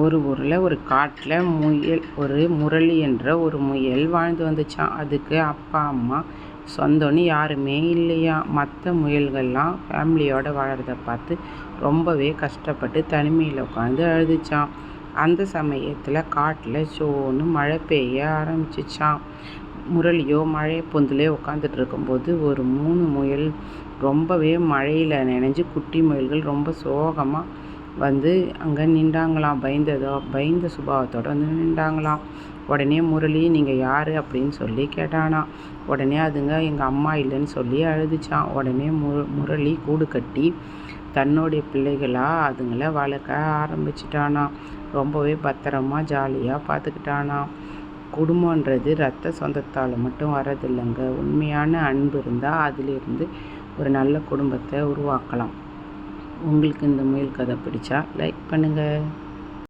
ஒரு ஊரில் ஒரு காட்டில் முரளி என்ற ஒரு முயல் வாழ்ந்து வந்துச்சான். அதுக்கு அப்பா அம்மா சொந்தம்னு யாருமே இல்லையா. மற்ற முயல்கள்லாம் ஃபேமிலியோடு வாழறத பார்த்து ரொம்பவே கஷ்டப்பட்டு தனிமையில் உட்காந்து அழுதுச்சான். அந்த சமயத்தில் காட்டில் சோன்னு மழை பெய்ய ஆரம்பிச்சிச்சான். முரளியோ மழை பொந்திலே உட்காந்துட்டு இருக்கும்போது ஒரு 3 முயல் ரொம்பவே மழையில் நனைஞ்சு குட்டி முயல்கள் ரொம்ப சோகமாக வந்து அங்கே நின்றாங்களாம். பயந்த சுபாவத்தோடு வந்து நின்றாங்களாம். உடனே முரளி, நீங்கள் யார் அப்படின்னு சொல்லி கேட்டானாம். உடனே அதுங்க எங்கள் அம்மா இல்லைன்னு சொல்லி அழுதுச்சான். உடனே முரளி கூடு கட்டி தன்னுடைய பிள்ளைகளாக அதுங்களை வளர்க்க ஆரம்பிச்சிட்டானாம். ரொம்பவே பத்திரமா ஜாலியாக பார்த்துக்கிட்டானாம். குடும்பன்றது ரத்த சொந்தத்தால் மட்டும் வரதில்லைங்க. உண்மையான அன்பு இருந்தால் அதிலிருந்து ஒரு நல்ல குடும்பத்தை உருவாக்கலாம். உங்களுக்கு இந்த முயல் கதை பிடிச்சா லைக் பண்ணுங்கள்.